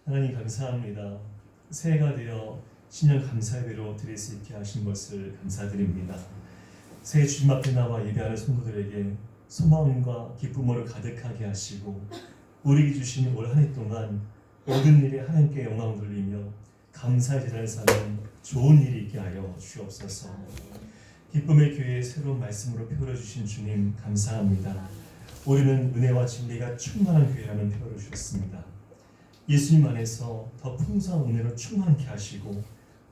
하나님 감사합니다. 새해가 되어 신년 감사예배로 드릴 수 있게 하신 것을 감사드립니다. 새해 주님 앞에 나와 예배하는 성도들에게 소망과 기쁨으로 가득하게 하시고 우리에게 주신 올 한 해 동안 모든 일에 하나님께 영광을 돌리며 감사의 제단을 사는 좋은 일이 있게 하여 주옵소서. 기쁨의 교회의 새로운 말씀으로 표현해 주신 주님 감사합니다. 우리는 은혜와 진리가 충만한 교회라는 표현을 주셨습니다. 예수님 안에서 더 풍성한 은혜로 충만케 하시고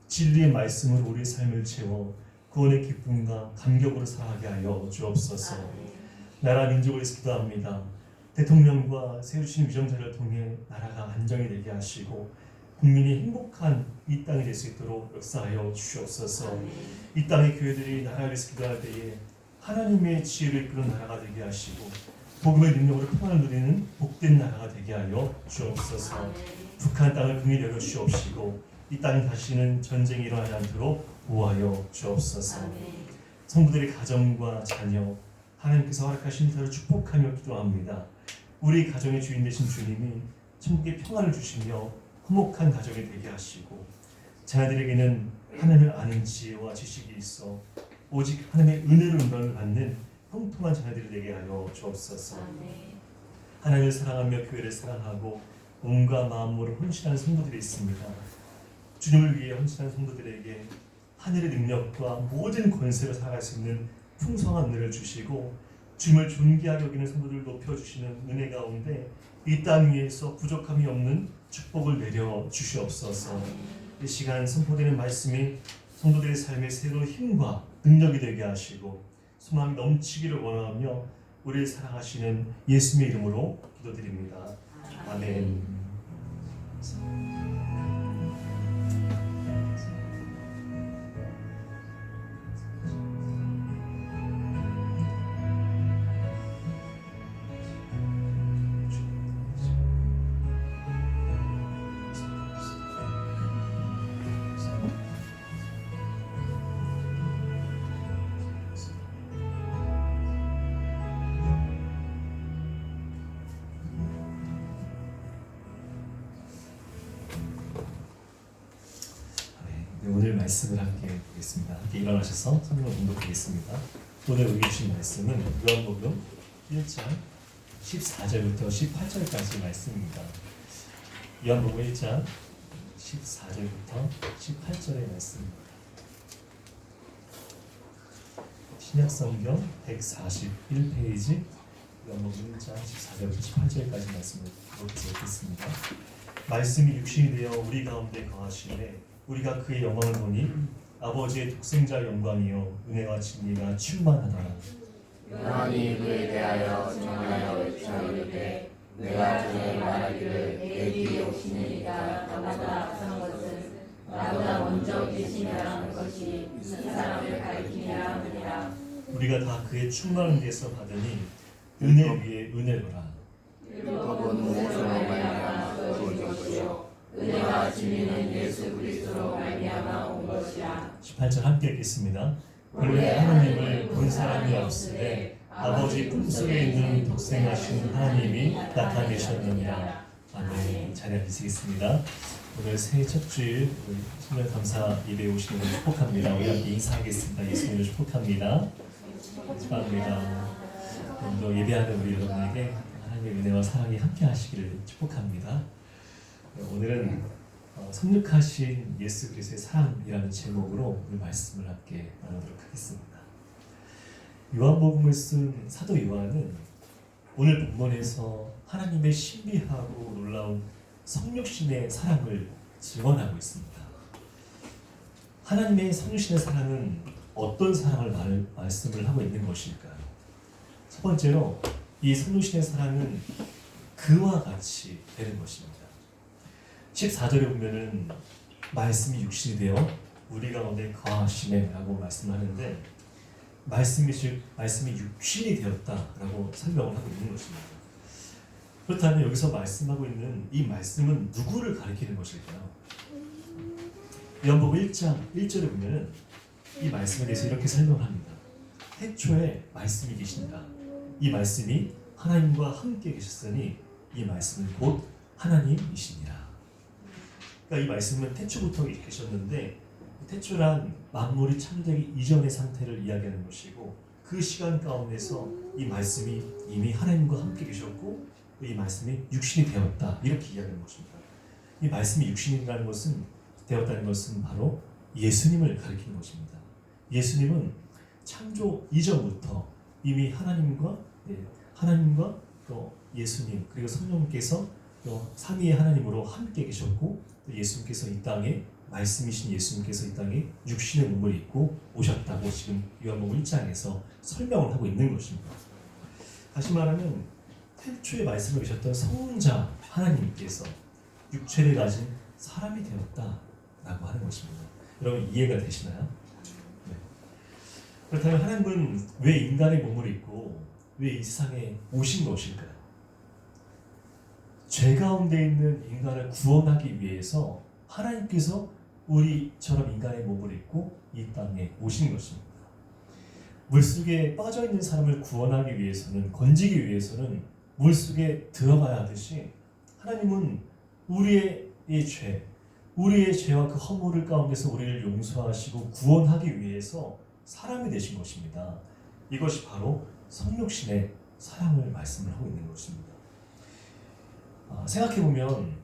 진리의 말씀으로 우리의 삶을 채워 구원의 기쁨과 감격으로 살아가게 하여 주옵소서. 나라 민족을 위해서 기도합니다. 대통령과 세우신 위정자를 통해 나라가 안정이 되게 하시고 국민이 행복한 이 땅이 될 수 있도록 역사하여 주옵소서. 이 땅의 교회들이 나라를 위해서 기도할 때에 하나님의 지혜를 이끄는 나라가 되게 하시고 복음의 능력으로 평안을 누리는 복된 나라가 되게 하여 주옵소서. 북한 땅을 긍휼히 여겨 주옵시고 이 땅에 다시는 전쟁이 일어나지 않도록 보호하여 주옵소서. 성도들의 가정과 자녀 하나님께서 허락하신 대로 축복하며 기도합니다. 우리 가정의 주인 되신 주님이 천국의 평안을 주시며 화목한 가정이 되게 하시고 자녀들에게는 하나님을 아는 지혜와 지식이 있어 오직 하나님의 은혜로 인도를 받는 형통한 자녀들이 되게 하여 주옵소서. 하나님을 사랑하며 교회를 사랑하고 몸과 마음으로 헌신하는 성도들이 있습니다. 주님을 위해 헌신하는 성도들에게 하늘의 능력과 모든 권세로 살아갈 수 있는 풍성한 은혜를 주시고 주님을 존귀하게 여기는 성도들을 높여주시는 은혜 가운데 이 땅 위에서 부족함이 없는 축복을 내려 주시옵소서. 이 시간 선포되는 말씀이 성도들의 삶의 새로운 힘과 능력이 되게 하시고 소망이 넘치기를 원하며 우리를 사랑하시는 예수님의 이름으로 기도드립니다. 아멘. 오늘 말씀을 함께 보겠습니다. 함께 일어나셔서 성경을 봉독하겠습니다. 오늘 우리 주신 말씀은 요한복음 1장 14절부터 18절까지 말씀입니다. 요한복음 1장 14절부터 18절의 말씀. 신약성경 141페이지 요한복음 1장 14절부터 18절까지 말씀을 읽겠습니다. 말씀이 육신이 되어 우리 가운데 거하시되 우리가 그의 영광을 보니 아버지의 독생자 영광이요 은혜와 진리가 충만하더라. 요한이 그에 대하여 정하여 외쳐이르되 내가 전에 말하기를 내 뒤에 오시는 이가 나보다 앞선 것은 나보다 먼저 계시니라 하는 것이 무슨 사람을 가리키냐 하느니라. 우리가 다 그의 충만한 데서 받으니 은혜 위에 은혜로라. 율법은 모세로 말미암아 주어진 것이요 은혜와 진리는 예수 그리스도로 말미암아 온 것이라. 18절 함께 읽겠습니다. 본래 하나님을 본 사람이 없으되 아버지 품속에 있는 독생하신 하나님이 나타내셨느니라. 아멘. 자리에 앉으시겠습니다. 오늘 새해 첫 주일 신년 감사 예배에 오시는 걸 축복합니다. 우리 함께 인사하겠습니다. 예수님을 축복합니다. 축복합니다. 오늘도 예배하는 우리 여러분에게 하나님의 은혜와 사랑이 함께 하시기를 축복합니다. 오늘은 성육하신 예수 그리스도의 사랑이라는 제목으로 오늘 말씀을 함께 나누도록 하겠습니다. 요한복음을 쓴 사도 요한은 오늘 본문에서 하나님의 신비하고 놀라운 성육신의 사랑을 증언하고 있습니다. 하나님의 성육신의 사랑은 어떤 사랑을 말씀을 하고 있는 것일까요? 첫 번째로 이 성육신의 사랑은 그와 같이 되는 것입니다. 14절에 보면은 말씀이 육신이 되어 우리 가운데 거하시네 라고 말씀하는데 말씀이 육신이 되었다라고 설명을 하고 있는 것입니다. 그렇다면 여기서 말씀하고 있는 이 말씀은 누구를 가리키는 것일까요? 요한복음 1장 1절에 보면은 이 말씀에 대해서 이렇게 설명을 합니다. 태초에 말씀이 계신다. 이 말씀이 하나님과 함께 계셨으니 이 말씀은 곧 하나님이시니라. 그러니까 이 말씀은 태초부터 계셨는데 태초란 만물이 창조되기 이전의 상태를 이야기하는 것이고 그 시간 가운데서 이 말씀이 이미 하나님과 함께 계셨고 이 말씀이 육신이 되었다 이렇게 이야기하는 것입니다. 이 말씀이 육신이라는 것은 되었다는 것은 바로 예수님을 가리키는 것입니다. 예수님은 창조 이전부터 이미 하나님과 또 예수님 그리고 성령께서 또 삼위의 하나님으로 함께 계셨고 또 예수님께서 이 땅에 말씀이신 예수님께서 이 땅에 육신의 몸을 입고 오셨다고 지금 요한복음 1장에서 설명을 하고 있는 것입니다. 다시 말하면 태초에 말씀을 계셨던 성자 하나님께서 육체를 가진 사람이 되었다라고 하는 것입니다. 여러분 이해가 되시나요? 네. 그렇다면 하나님은 왜 인간의 몸을 입고 왜 이 세상에 오신 것일까요? 죄 가운데 있는 인간을 구원하기 위해서 하나님께서 우리처럼 인간의 몸을 입고 이 땅에 오신 것입니다. 물속에 빠져있는 사람을 구원하기 위해서는 건지기 위해서는 물속에 들어가야 하듯이 하나님은 우리의 죄와 그 허물 가운데서 우리를 용서하시고 구원하기 위해서 사람이 되신 것입니다. 이것이 바로 성육신의 사랑을 말씀을 하고 있는 것입니다. 생각해보면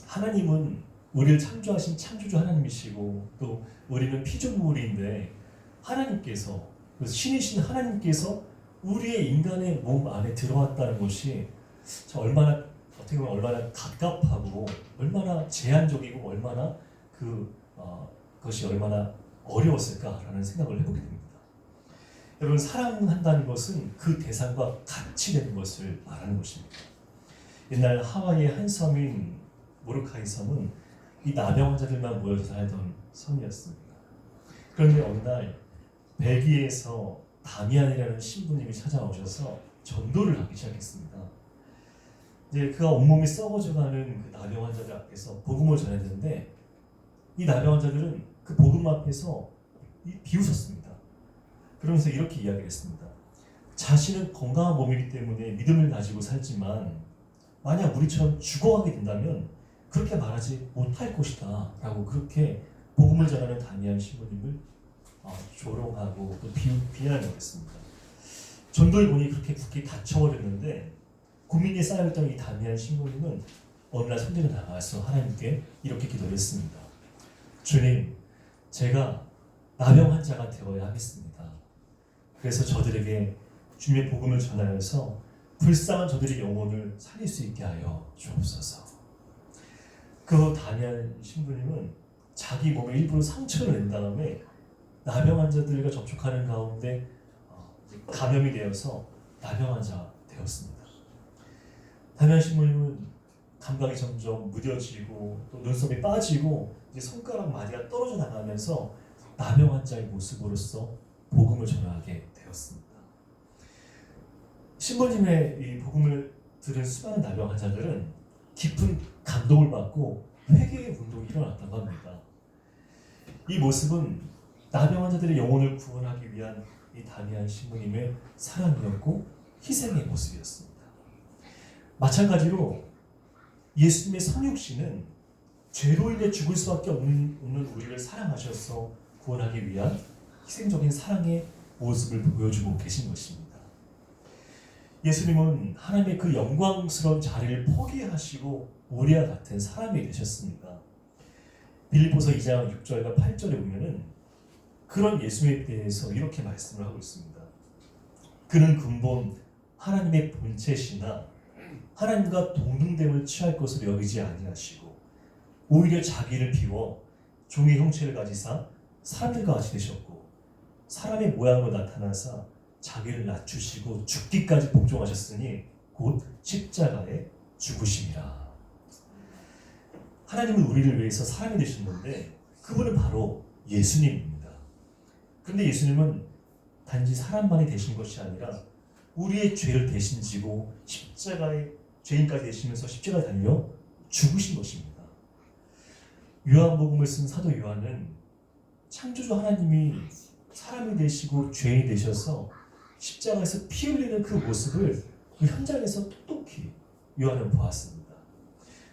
하나님은 우리를 창조하신 창조주 하나님이시고 또 우리는 피조물인데 하나님께서 신이신 하나님께서 우리의 인간의 몸 안에 들어왔다는 것이 얼마나 어떻게 보면 얼마나 갑갑하고 얼마나 제한적이고 얼마나 그것이 얼마나 어려웠을까라는 생각을 해보게 됩니다. 여러분 사랑한다는 것은 그 대상과 같이 되는 것을 말하는 것입니다. 옛날 하와이의 한 섬인 모로카이 섬은 이 나병 환자들만 모여서 살던 섬이었습니다. 그런데 어느 날 벨기에에서 다미안이라는 신부님이 찾아오셔서 전도를 하기 시작했습니다. 이제 그가 온몸이 썩어져가는 그 나병 환자들 앞에서 복음을 전했는데 이 나병 환자들은 그 복음 앞에서 비웃었습니다. 그러면서 이렇게 이야기를 했습니다. 자신은 건강한 몸이기 때문에 믿음을 가지고 살지만 만약 우리처럼 죽어가게 된다면 그렇게 말하지 못할 것이다 라고 그렇게 복음을 전하는 다미안 신부님을 조롱하고 또 비난을 했습니다. 전도를 보니 그렇게 굳게 닫혀버렸는데 고민이 쌓여있던 이 다미안 신부님은 어느 날 성전에 나가서 하나님께 이렇게 기도를 했습니다. 주님, 제가 나병 환자가 되어야 하겠습니다. 그래서 저들에게 주님의 복음을 전하여서 불쌍한 저들의 영혼을 살릴 수 있게 하여 주옵소서. 그 다니엘 신부님은 자기 몸에 일부러 상처를 낸 다음에 나병 환자들과 접촉하는 가운데 감염이 되어서 나병 환자가 되었습니다. 다니엘 신부님은 감각이 점점 무뎌지고 또 눈썹이 빠지고 이제 손가락 마디가 떨어져 나가면서 나병 환자의 모습으로서 복음을 전하게 되었습니다. 신부님의 이 복음을 들은 수많은 나병 환자들은 깊은 감동을 받고 회개의 운동이 일어났다고 합니다. 이 모습은 나병 환자들의 영혼을 구원하기 위한 이 다미안 신부님의 사랑이었고 희생의 모습이었습니다. 마찬가지로 예수님의 성육신은 죄로 인해 죽을 수밖에 없는 우리를 사랑하셔서 구원하기 위한 희생적인 사랑의 모습을 보여주고 계신 것입니다. 예수님은 하나님의 그 영광스러운 자리를 포기하시고 우리와 같은 사람이 되셨습니다. 빌립보서 2장 6절과 8절에 보면은 그런 예수님에 대해서 이렇게 말씀을 하고 있습니다. 그는 근본 하나님의 본체시나 하나님과 동등됨을 취할 것으로 여기지 아니하시고 오히려 자기를 비워 종의 형체를 가지사 사람들과 같이 되셨고 사람의 모양으로 나타나사 자기를 낮추시고 죽기까지 복종하셨으니 곧 십자가에 죽으심이라. 하나님은 우리를 위해서 사람이 되셨는데 그분은 바로 예수님입니다. 그런데 예수님은 단지 사람만이 되신 것이 아니라 우리의 죄를 대신 지고 십자가에 죄인까지 되시면서 십자가에 달려 죽으신 것입니다. 요한복음을 쓴 사도 요한은 창조주 하나님이 사람이 되시고 죄인이 되셔서 십자가에서 피 흘리는 그 모습을 그 현장에서 똑똑히 요한은 보았습니다.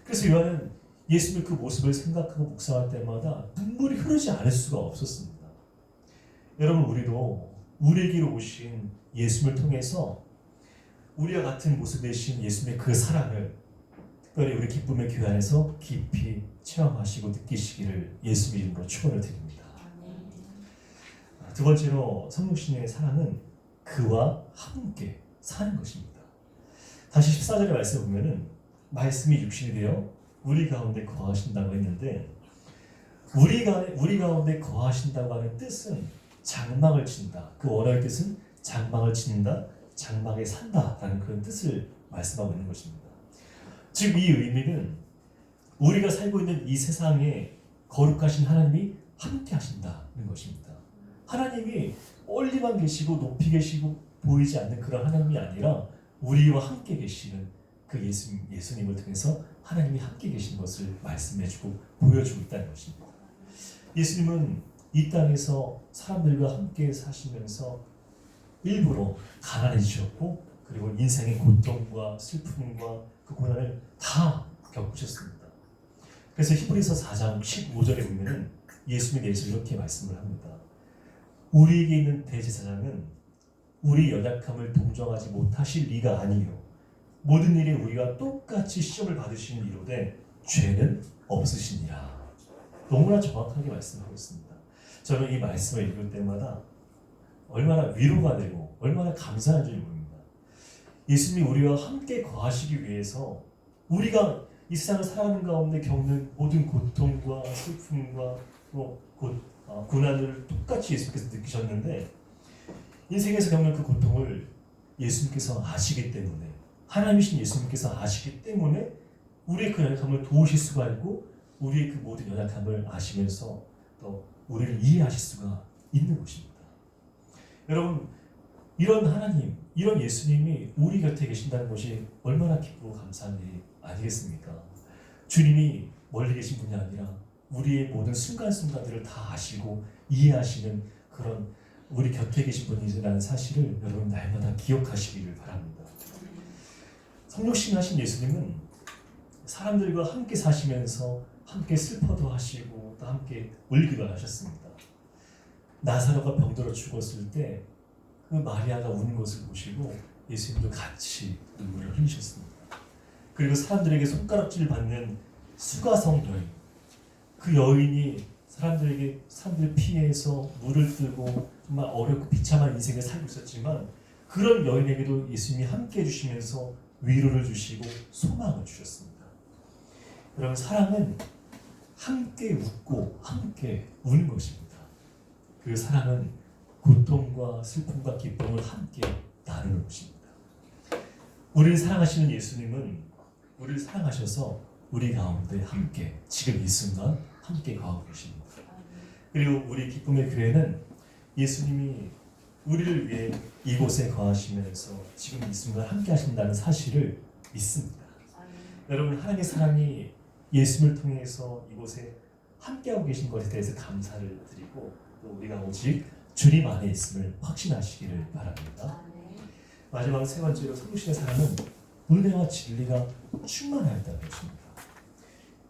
그래서 요한은 예수님의 그 모습을 생각하고 묵상할 때마다 눈물이 흐르지 않을 수가 없었습니다. 여러분, 우리도 우리에게로 오신 예수님을 통해서 우리와 같은 모습이신 예수님의 그 사랑을 특별히 우리 기쁨의 교회 안에서 깊이 체험하시고 느끼시기를 예수 이름으로 축원을 드립니다. 두 번째로 성육신의 사랑은 그와 함께 사는 것입니다. 다시 14절의 말씀을 보면은 말씀이 육신이 되어 우리 가운데 거하신다고 했는데 우리 가운데 거하신다고 하는 뜻은 장막을 친다. 그 원어의 뜻은 장막을 친다, 장막에 산다라는 그런 뜻을 말씀하고 있는 것입니다. 즉 이 의미는 우리가 살고 있는 이 세상에 거룩하신 하나님이 함께 하신다는 것입니다. 하나님이 멀리만 계시고 높이 계시고 보이지 않는 그런 하나님이 아니라 우리와 함께 계시는 그 예수님을 통해서 하나님이 함께 계신 것을 말씀해주고 보여주고 있다는 것입니다. 예수님은 이 땅에서 사람들과 함께 사시면서 일부러 가난해지셨고 그리고 인생의 고통과 슬픔과 그 고난을 다 겪으셨습니다. 그래서 히브리서 4장 15절에 보면은 예수님에 대해서 이렇게 말씀을 합니다. 우리에게 있는 대제사장은 우리 연약함을 동정하지 못하실 리가 아니요 모든 일에 우리가 똑같이 시험을 받으시는 이로되 죄는 없으시니라. 너무나 정확하게 말씀하고 있습니다. 저는 이 말씀을 읽을 때마다 얼마나 위로가 되고 얼마나 감사한 줄 모릅니다. 예수님이 우리와 함께 거하시기 위해서 우리가 이 세상을 살아가는 가운데 겪는 모든 고통과 슬픔과 고난을 똑같이 예수님께서 느끼셨는데 인생에서 겪는 그 고통을 예수님께서 아시기 때문에 하나님이신 예수님께서 아시기 때문에 우리의 그 연약함을 도우실 수가 있고 우리의 그 모든 연약함을 아시면서 또 우리를 이해하실 수가 있는 것입니다. 여러분, 이런 하나님, 이런 예수님이 우리 곁에 계신다는 것이 얼마나 기쁘고 감사한 일이 아니겠습니까? 주님이 멀리 계신 분이 아니라 우리의 모든 순간순간들을 다 아시고 이해하시는 그런 우리 곁에 계신 분이라는 사실을 여러분 날마다 기억하시기를 바랍니다. 성육신 하신 예수님은 사람들과 함께 사시면서 함께 슬퍼도 하시고 또 함께 울기도 하셨습니다. 나사로가 병들어 죽었을 때 그 마리아가 우는 것을 보시고 예수님도 같이 눈물을 흘리셨습니다. 그리고 사람들에게 손가락질 받는 수가성 여인, 그 여인이 사람들 피해서 물을 뜨고 정말 어렵고 비참한 인생을 살고 있었지만 그런 여인에게도 예수님이 함께 해주시면서 위로를 주시고 소망을 주셨습니다. 여러분, 사랑은 함께 웃고 함께 우는 것입니다. 그 사랑은 고통과 슬픔과 기쁨을 함께 나누는 것입니다. 우리를 사랑하시는 예수님은 우리를 사랑하셔서 우리 가운데 함께 지금 이 순간 함께 거하고 계십니다. 그리고 우리 기쁨의 교회는 예수님이 우리를 위해 이곳에 거하시면서 지금 이 순간 함께 하신다는 사실을 믿습니다. 여러분, 하나님의 사랑이 예수님을 통해서 이곳에 함께하고 계신 것에 대해서 감사를 드리고 또 우리가 오직 주님 안에 있음을 확신하시기를 바랍니다. 마지막 세 번째로 성육신의 사랑은 은혜와 진리가 충만하였다는 것입니다.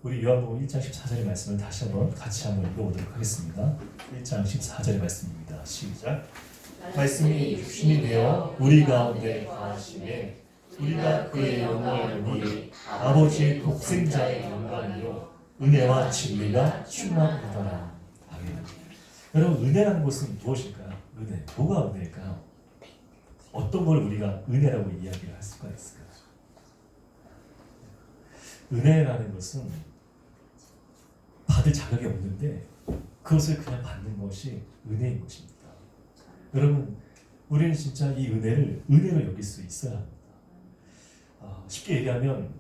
우리 요한복음 1장 14절의 말씀을 다시 한번 같이 한번 읽어보도록 하겠습니다. 1장 14절의 말씀입니다. 시작. 말씀이 육신이 되어 우리 가운데 거하시매 우리가 그의 영광을 보니 아버지의 독생자의 영광이요 은혜와 진리가 충만하더라. 아멘. 여러분, 은혜라는 것은 무엇일까요? 은혜. 뭐가 은혜일까요? 어떤 걸 우리가 은혜라고 이야기를 할 수가 있을까요? 은혜라는 것은 받을 자격이 없는데 그것을 그냥 받는 것이 은혜인 것입니다. 여러분, 우리는 진짜 이 은혜를 은혜로 여길 수 있어야 합니다. 쉽게 얘기하면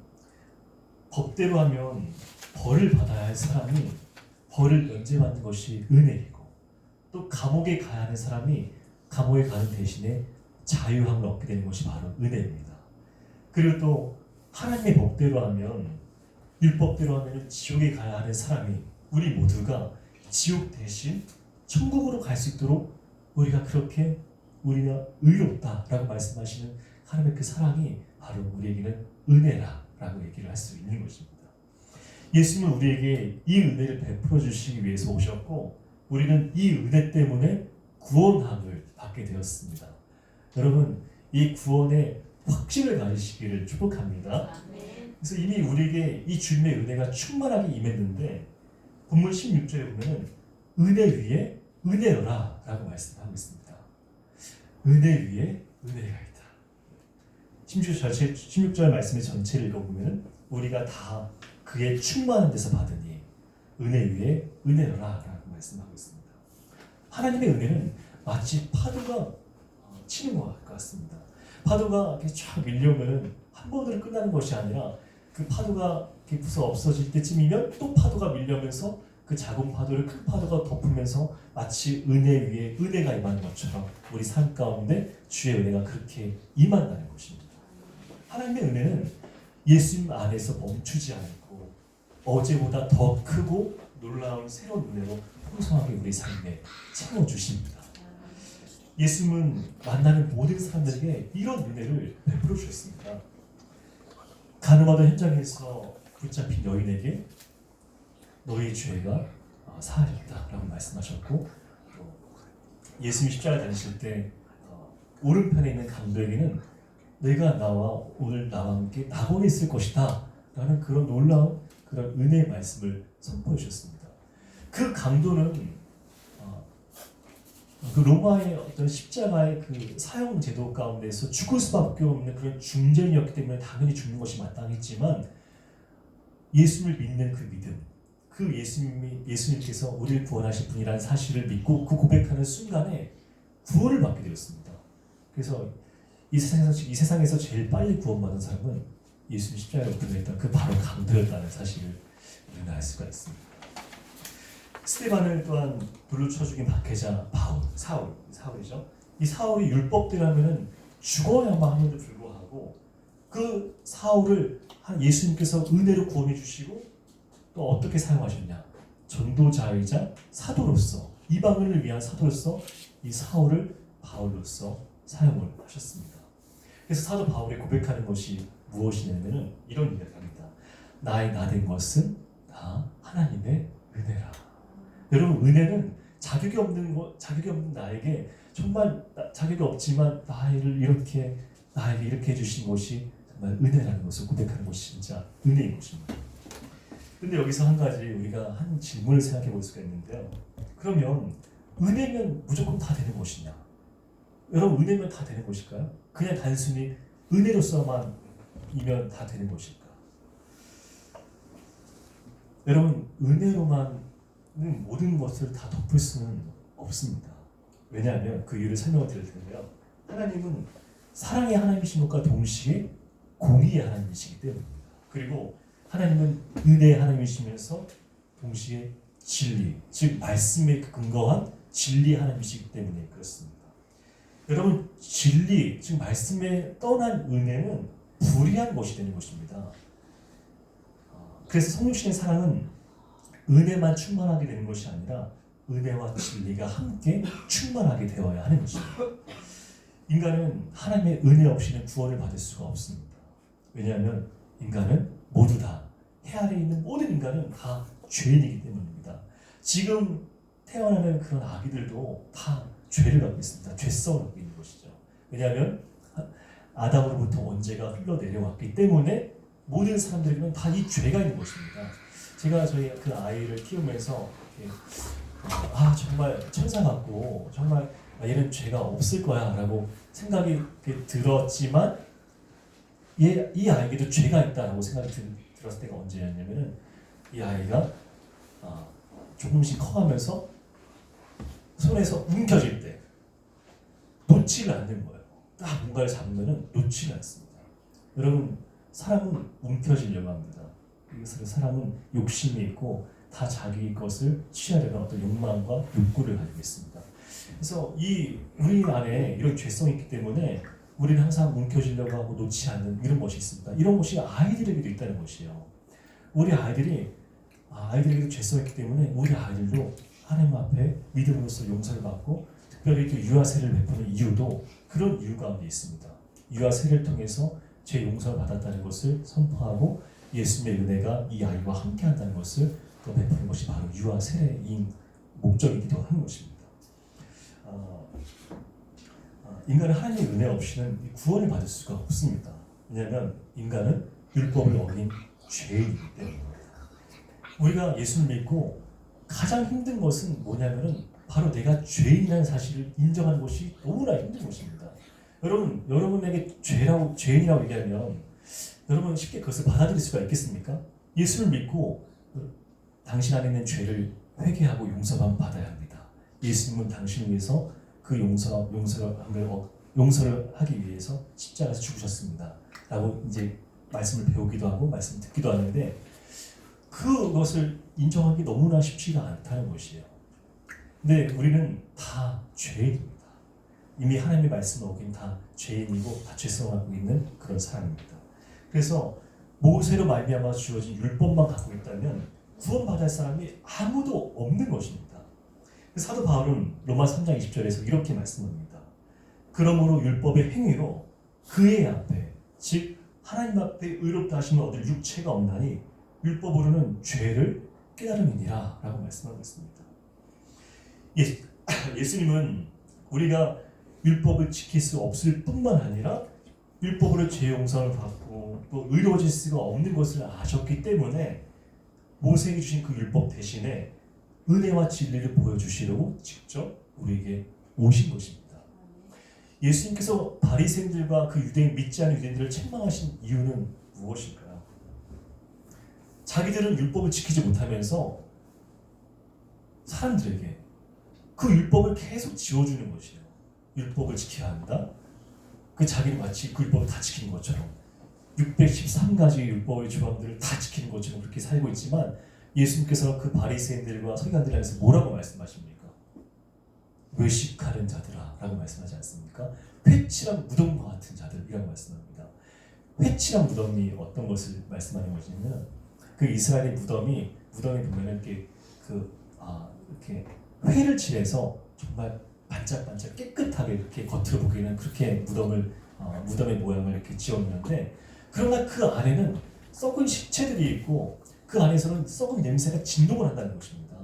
법대로 하면 벌을 받아야 할 사람이 벌을 면제받는 것이 은혜이고 또 감옥에 가야 하는 사람이 감옥에 가는 대신에 자유함을 얻게 되는 것이 바로 은혜입니다. 그리고 또 하나님의 법대로 하면 율법대로 하면 지옥에 가야 하는 사람이 우리 모두가 지옥 대신 천국으로 갈 수 있도록 우리가 그렇게 우리가 의롭다라고 말씀하시는 하나님의 그 사랑이 바로 우리에게는 은혜라고 얘기를 할 수 있는 것입니다. 예수님은 우리에게 이 은혜를 베풀어 주시기 위해서 오셨고 우리는 이 은혜 때문에 구원함을 받게 되었습니다. 여러분 이 구원의 확신을 가지시기를 축복합니다. 그래서 이미 우리에게 이 주님의 은혜가 충만하게 임했는데 본문 16절에 보면은 은혜 위에 은혜여라 라고 말씀하고 있습니다. 은혜 위에 은혜가 있다. 16절 말씀의 전체를 읽어보면 우리가 다 그의 충만한 데서 받으니 은혜 위에 은혜여라 라고 말씀하고 있습니다. 하나님의 은혜는 마치 파도가 치는 것 같습니다. 파도가 이렇게 쫙 밀려오면 한 번으로 끝나는 것이 아니라 그 파도가 부서 없어질 때쯤이면 또 파도가 밀려면서 그 작은 파도를 큰 파도가 덮으면서 마치 은혜 위에 은혜가 임하는 것처럼 우리 삶 가운데 주의 은혜가 그렇게 임한다는 것입니다. 하나님의 은혜는 예수님 안에서 멈추지 않고 어제보다 더 크고 놀라운 새로운 은혜로 풍성하게 우리 삶에 채워주십니다. 예수님은 만나는 모든 사람들에게 이런 은혜를 베풀어 주셨습니다. 가늠하던 현장에서 붙잡힌 여인에게 너의 죄가 사하리다 라고 말씀하셨고 또 예수님이 십자가 다니실 때 오른편에 있는 강도에게는 내가 오늘 나와 함께 낙원에 있을 것이다 라는 그런 놀라운 그런 은혜의 말씀을 선포해 주셨습니다. 그 강도는 그 로마의 어떤 십자가의 그 사형 제도 가운데서 죽을 수밖에 없는 그런 중죄인이었기 때문에 당연히 죽는 것이 마땅했지만 예수님을 믿는 그 믿음, 그 예수님께서 우리를 구원하실 분이라는 사실을 믿고 그 고백하는 순간에 구원을 받게 되었습니다. 그래서 이 세상에서 제일 빨리 구원받은 사람은 예수님 십자가에 붙어있던 그 바로 강도였다는 사실을 우리는 알 수가 있습니다. 스데반을 또한 불로 쳐 죽인 박해자 사울이죠. 이 사울이 율법대로 하면은 죽어야만 하는데 불구하고 그 사울을 예수님께서 은혜로 구원해 주시고 또 어떻게 사용하셨냐? 전도자이자 사도로서 이방인을 위한 사도로서 이 사울을 바울로서 사용을 하셨습니다. 그래서 사도 바울이 고백하는 것이 무엇이냐면은 이런 이야기를 합니다. 나의 나된 것은 다 하나님의 은혜라. 여러분 은혜는 자격이 없는 나에게 정말 자격이 없지만 나에게 이렇게 해주신 것이 정말 은혜라는 것을 고백하는 것이 진짜 은혜인 것입니다. 근데 여기서 한 가지 우리가 한 질문을 생각해 볼 수가 있는데요. 그러면 은혜면 무조건 다 되는 것이냐? 여러분 은혜면 다 되는 것일까요? 그냥 단순히 은혜로서만이면 다 되는 것일까? 여러분 은혜로만 모든 것을 다 덮을 수는 없습니다. 왜냐하면 그 이유를 설명을 드릴 텐데요. 하나님은 사랑의 하나님이신 것과 동시에 공의의 하나님이시기 때문입니다. 그리고 하나님은 은혜의 하나님이시면서 동시에 진리, 즉 말씀에 근거한 진리 하나님이시기 때문에 그렇습니다. 여러분 진리, 즉 말씀에 떠난 은혜는 불의한 것이 되는 것입니다. 그래서 성육신의 사랑은 은혜만 충만하게 되는 것이 아니라 은혜와 진리가 함께 충만하게 되어야 하는 것입니다. 인간은 하나님의 은혜 없이는 구원을 받을 수가 없습니다. 왜냐하면 인간은 모두 다 해 아래 있는 모든 인간은 다 죄인이기 때문입니다. 지금 태어나는 그런 아기들도 다 죄를 갖고 있습니다. 죄성을 갖고 있는 것이죠. 왜냐하면 아담으로부터 원죄가 흘러내려왔기 때문에 모든 사람들에게는 다 이 죄가 있는 것입니다. 제가 저희 그 아이를 키우면서 정말 천사 같고 정말 얘는 죄가 없을 거야 라고 생각이 들었지만 이 아이에게도 죄가 있다라고 생각이 들었을 때가 언제였냐면은 이 아이가 조금씩 커가면서 손에서 움켜질 때 놓지를 않는 거예요. 딱 뭔가를 잡으면은 놓지를 않습니다. 여러분 사람은 움켜쥐려고 합니다. 사람은 욕심이 있고 다 자기 것을 취하려는 어떤 욕망과 욕구를 가지고 있습니다. 그래서 우리 안에 이런 죄성이 있기 때문에 우리는 항상 움켜쥐려고 하고 놓지 않는 이런 것이 있습니다. 이런 것이 아이들에게도 있다는 것이에요. 우리 아이들에게도 죄성이 있기 때문에 우리 아이들도 하나님 앞에 믿음으로써 용서를 받고 특별히 또 유아세를 베푸는 이유도 그런 이유 가운데 있습니다. 유아세를 통해서 죄 용서를 받았다는 것을 선포하고 예수님의 은혜가 이 아이와 함께한다는 것을 또 베푸는 것이 바로 유아 세례인 목적이기도 하는 것입니다. 인간은 하나님의 은혜 없이는 구원을 받을 수가 없습니다. 왜냐하면 인간은 율법을 어긴 죄인이기 때문입니다. 우리가 예수를 믿고 가장 힘든 것은 뭐냐면은 바로 내가 죄인이라는 사실을 인정하는 것이 너무나 힘든 것입니다. 여러분에게 죄인이라고 얘기하면 여러분 쉽게 그것을 받아들일 수가 있겠습니까? 예수를 믿고 당신 안에 있는 죄를 회개하고 용서만 받아야 합니다. 예수님은 당신을 위해서 그 용서를 하기 위해서 십자가에서 죽으셨습니다. 라고 이제 말씀을 배우기도 하고 말씀을 듣기도 하는데 그것을 인정하기 너무나 쉽지가 않다는 것이에요. 근데 우리는 다 죄인입니다. 이미 하나님의 말씀을 어긴 다 죄인이고 다 죄성을 갖고 있는 그런 사람입니다. 그래서 모세로 말미암아 주어진 율법만 갖고 있다면 구원받을 사람이 아무도 없는 것입니다. 사도 바울은 로마 3장 20절에서 이렇게 말씀합니다. 그러므로 율법의 행위로 그의 앞에 즉 하나님 앞에 의롭다 하심을 얻을 육체가 없나니 율법으로는 죄를 깨달음이니라 라고 말씀하고 있습니다. 예수님은 우리가 율법을 지킬 수 없을 뿐만 아니라 율법으로 죄 용서를 받고 또 의로워질 수가 없는 것을 아셨기 때문에 모세에게 주신 그 율법 대신에 은혜와 진리를 보여주시려고 직접 우리에게 오신 것입니다. 예수님께서 바리새인들과 그 유대인 믿지 않는 유대인들을 책망하신 이유는 무엇일까요? 자기들은 율법을 지키지 못하면서 사람들에게 그 율법을 계속 지워주는 것이에요. 율법을 지켜야 한다. 그 자기는 마치 그 율법을 다 지키는 것처럼 613가지의 율법의 조항들을 다 지키는 것처럼 그렇게 살고 있지만 예수님께서 그 바리새인들과 서기관들을 향해서 뭐라고 말씀하십니까? 외식하는 자들아 라고 말씀하지 않습니까? 회칠한 무덤과 같은 자들이라고 말씀합니다. 회칠한 무덤이 어떤 것을 말씀하는 것이냐면 그 이스라엘의 무덤에 보면은 이렇게 회를 칠해서 정말 반짝반짝 깨끗하게 이렇게 겉으로 보기에는 그렇게 무덤의 모양을 이렇게 지었는데 그러나 그 안에는 썩은 식체들이 있고 그 안에서는 썩은 냄새가 진동을 한다는 것입니다.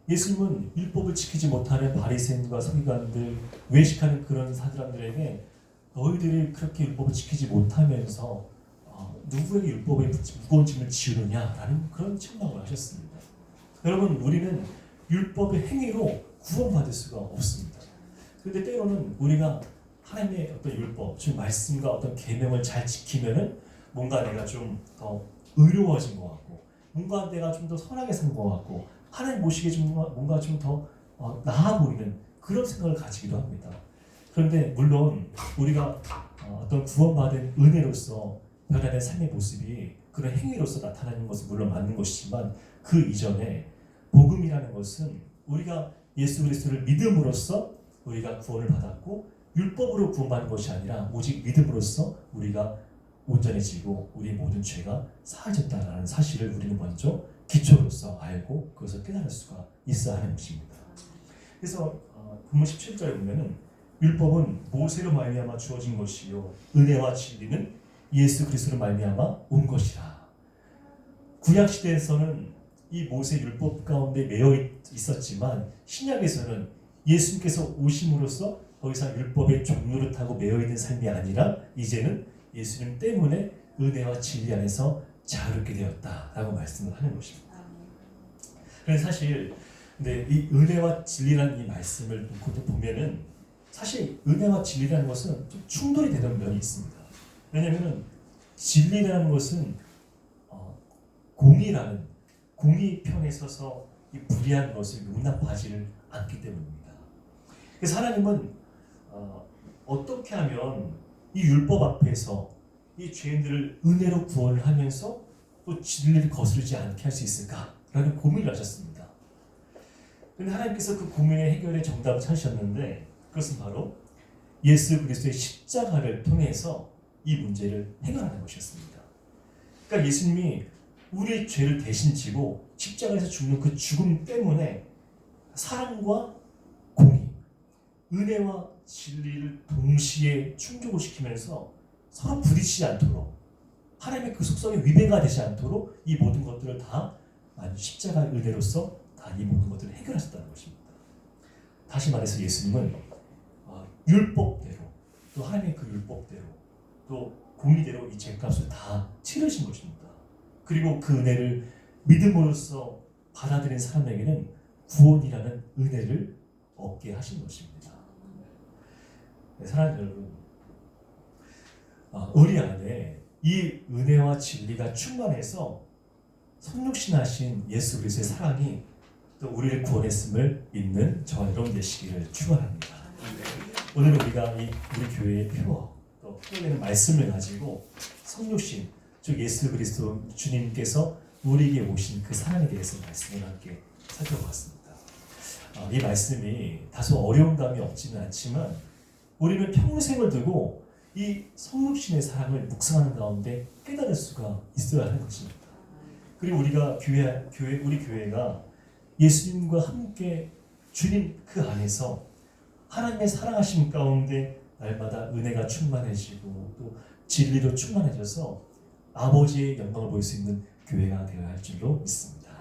예수님은 율법을 지키지 못하는 바리새인과 서기관들, 외식하는 그런 사람들에게 너희들이 그렇게 율법을 지키지 못하면서 누구에게 율법의 무거운 짐을 지우느냐라는 그런 책망을 하셨습니다. 여러분, 우리는 율법의 행위로 구원받을 수가 없습니다. 그런데 때로는 우리가 하나님의 어떤 율법, 즉 말씀과 어떤 계명을 잘 지키면은 뭔가 내가 좀 더 의로워진 것 같고, 뭔가 내가 좀 더 선하게 산 것 같고, 하나님 보시기에 좀 뭔가 좀 더 나아 보이는 그런 생각을 가지기도 합니다. 그런데 물론 우리가 어떤 구원받은 은혜로서 변화된 삶의 모습이 그런 행위로서 나타나는 것은 물론 맞는 것이지만 그 이전에 복음이라는 것은 우리가 예수 그리스도를 믿음으로써 우리가 구원을 받았고 율법으로 구원받는 것이 아니라 오직 믿음으로써 우리가 온전해지고 우리 모든 죄가 사해졌다는 사실을 우리는 먼저 기초로서 알고 그것을 깨달을 수가 있어야 하는 것입니다. 그래서 본문 17절에 보면은 율법은 모세로 말미암아 주어진 것이요 은혜와 진리는 예수 그리스도로 말미암아 온 것이라. 구약 시대에서는 이 모세 율법 가운데 매여 있었지만 신약에서는 예수님께서 오심으로써 더 이상 율법의 종노릇하고 매여 있는 삶이 아니라 이제는 예수님 때문에 은혜와 진리 안에서 자유롭게 되었다라고 말씀을 하는 것입니다. 그래서 사실 근데 이 은혜와 진리라는 이 말씀을 보면은 사실 은혜와 진리라는 것은 좀 충돌이 되는 면이 있습니다. 왜냐하면 진리라는 것은 공의 편에 서서 이 불의한 것을 용납하지를 않기 때문입니다. 그래서 하나님은 어떻게 하면 이 율법 앞에서 이 죄인들을 은혜로 구원을 하면서 또 진리를 거스르지 않게 할 수 있을까라는 고민을 하셨습니다. 그런데 하나님께서 그 고민의 해결의 정답을 찾으셨는데 그것은 바로 예수 그리스도의 십자가를 통해서 이 문제를 해결하는 것이었습니다. 그러니까 예수님이 우리의 죄를 대신 지고 십자가에서 죽는 그 죽음 때문에 사랑과 공의, 은혜와 진리를 동시에 충족을 시키면서 서로 부딪히지 않도록 하나님의 그 속성에 위배가 되지 않도록 이 모든 것들을 다 십자가의 은혜로서 다 이 모든 것들을 해결하셨다는 것입니다. 다시 말해서 예수님은 율법대로 또 하나님의 그 율법대로 또 공의대로 이 죄값을 다 치르신 것입니다. 그리고 그 은혜를 믿음으로써 받아들인 사람에게는 구원이라는 은혜를 얻게 하신 것입니다. 네, 사랑하는 여러분, 우리 안에 이 은혜와 진리가 충만해서 성육신하신 예수 그리스도의 사랑이 또 우리를 구원했음을 믿는 저와 여러분 되시기를 축원합니다. 오늘 우리가 우리 교회의 또 표현되는 말씀을 가지고 성육신, 즉 예수 그리스도 주님께서 우리에게 오신 그 사랑에 대해서 말씀을 함께 살펴봤습니다. 이 말씀이 다소 어려운 감이 없지는 않지만 우리는 평생을 두고 이 성육신의 사랑을 묵상하는 가운데 깨달을 수가 있어야 하는 것입니다. 그리고 우리가 우리 교회가 예수님과 함께 주님 그 안에서 하나님의 사랑하심 가운데 날마다 은혜가 충만해지고 또 진리로 충만해져서 아버지의 영광을 볼 수 있는 교회가 되어야 할 줄로 믿습니다.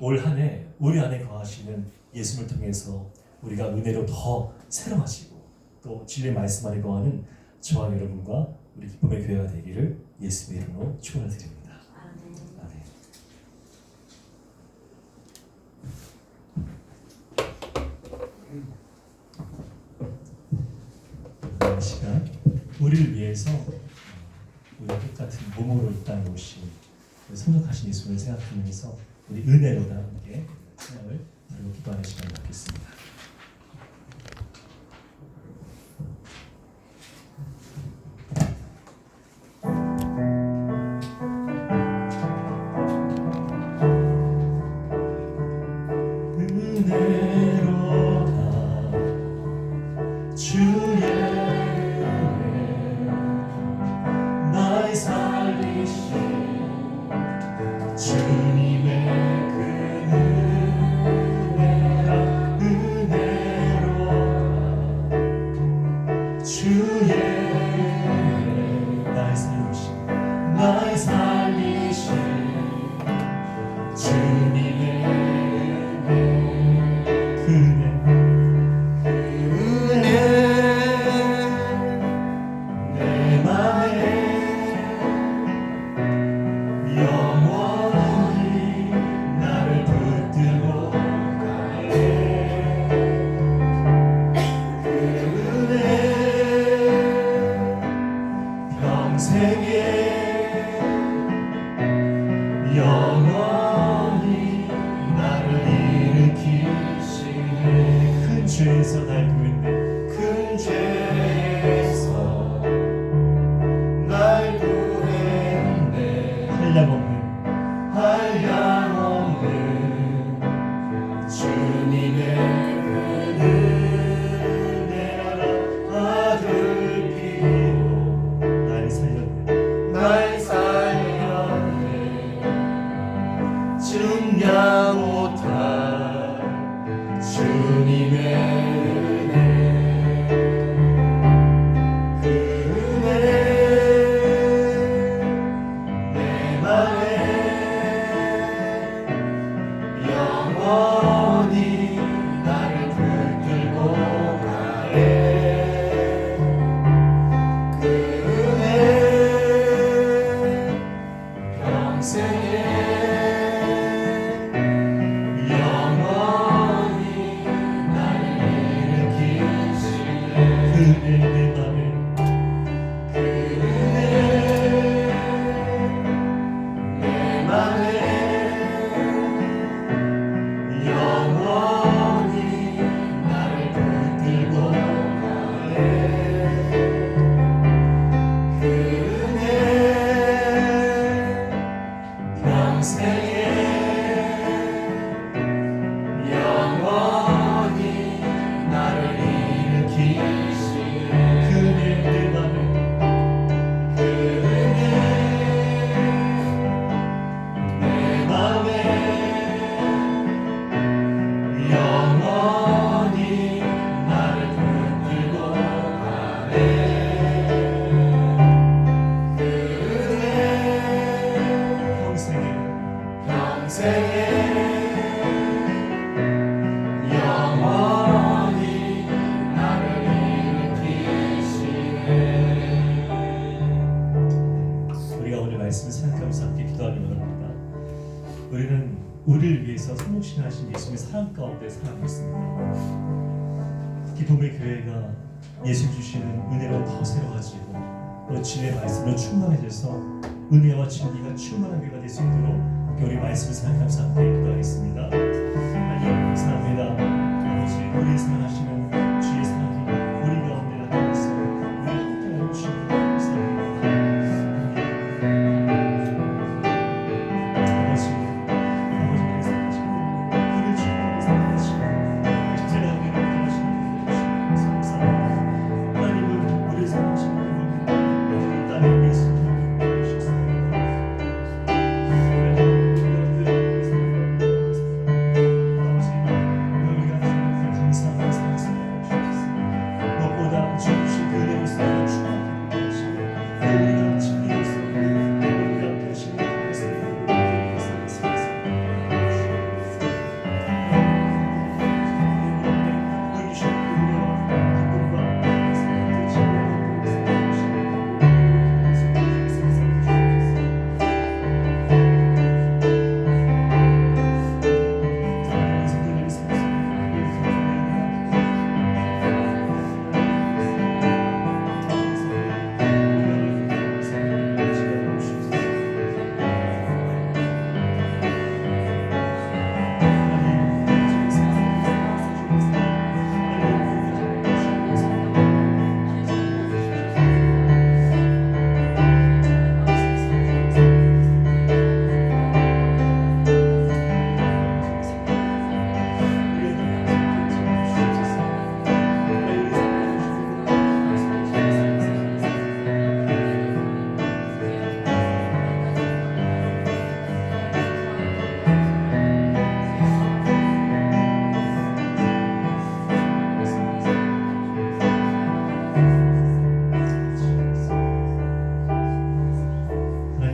올 한 해 우리 안에 거하시는 예수님을 통해서 우리가 은혜로 더 새로워지고 또 진리의 말씀 안에 거하는 저와 여러분과 우리 기쁨의 교회가 되기를 예수의 이름으로 축원을 드립니다. 아멘. 이 시간 우리를 위해서 우리 똑같은 몸으로 이 땅에 오신 성육하신 예수를 생각하면서 우리 은혜로 다 함께 찬양을 부르고 기도하는 시간을 갖겠습니다. 죄에서 날 구했네. 큰 죄에서 날 구했네. 한량 없는 주님의 은혜라. 아들 피로 날 살렸네. 증량 못할 주님의 은혜, 그 은혜 내 맘에 영원히 나를 붙들고 가네. 그 은혜 평생에 영원히 나를 영원히 나를 일으키시네. 우리가 오늘 말씀을 생각하면서 함께 기도하기 원합니다. 우리는 우리를 위해서 성육신하신 예수님의 사랑 가운데 살아가고 있습니다. 기쁨의 교회가 예수 주시는 은혜로 더 새로워지고 또 진리의 말씀으로 충만해져서 은혜와 진리가 충만한 교회가 될 수 있도록 우리 말씀을 생각하면서 함께 기도하겠습니다. 하나님 감사합니다. 아버지 우리 사랑하시는 주의 사랑이 우리 가운데 나타나서 우리를 함께 해주시는 것 감사합니다. 아버지 우리를 사랑하시고 우리를 충분히 사랑하시고 십자가의 은혜를 행하시는 분을 감사합니다. 하나님은 우리를 사랑하시는 분을 우리 땅에 예수님을 보내주셨습니다.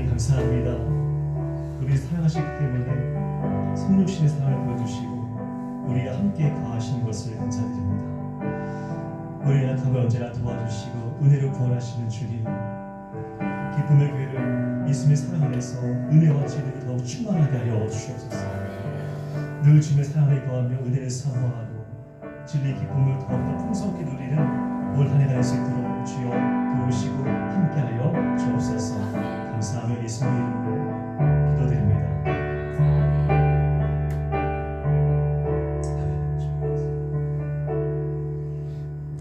감사합니다. 우리 사랑하시기 때문에 성육신의 사랑을 보여주시고 우리가 함께 거하시는 것을 감사드립니다. 우리의 약함을 언제나 도와주시고 은혜로 구원하시는 주님, 기쁨의 교회를 예수님의 사랑 안에서 은혜와 진리로 더욱 충만하게 하여 주시옵소서. 늘 주님의 사랑 안에 거하며 은혜를 사모하고 진리의 기쁨을 더욱더 풍성하게 누리는 올 한 해가 될 수 있도록 주여 도우시고 함께하여 주옵소서. 감사하며 예수님의 이름으로 기도드립니다.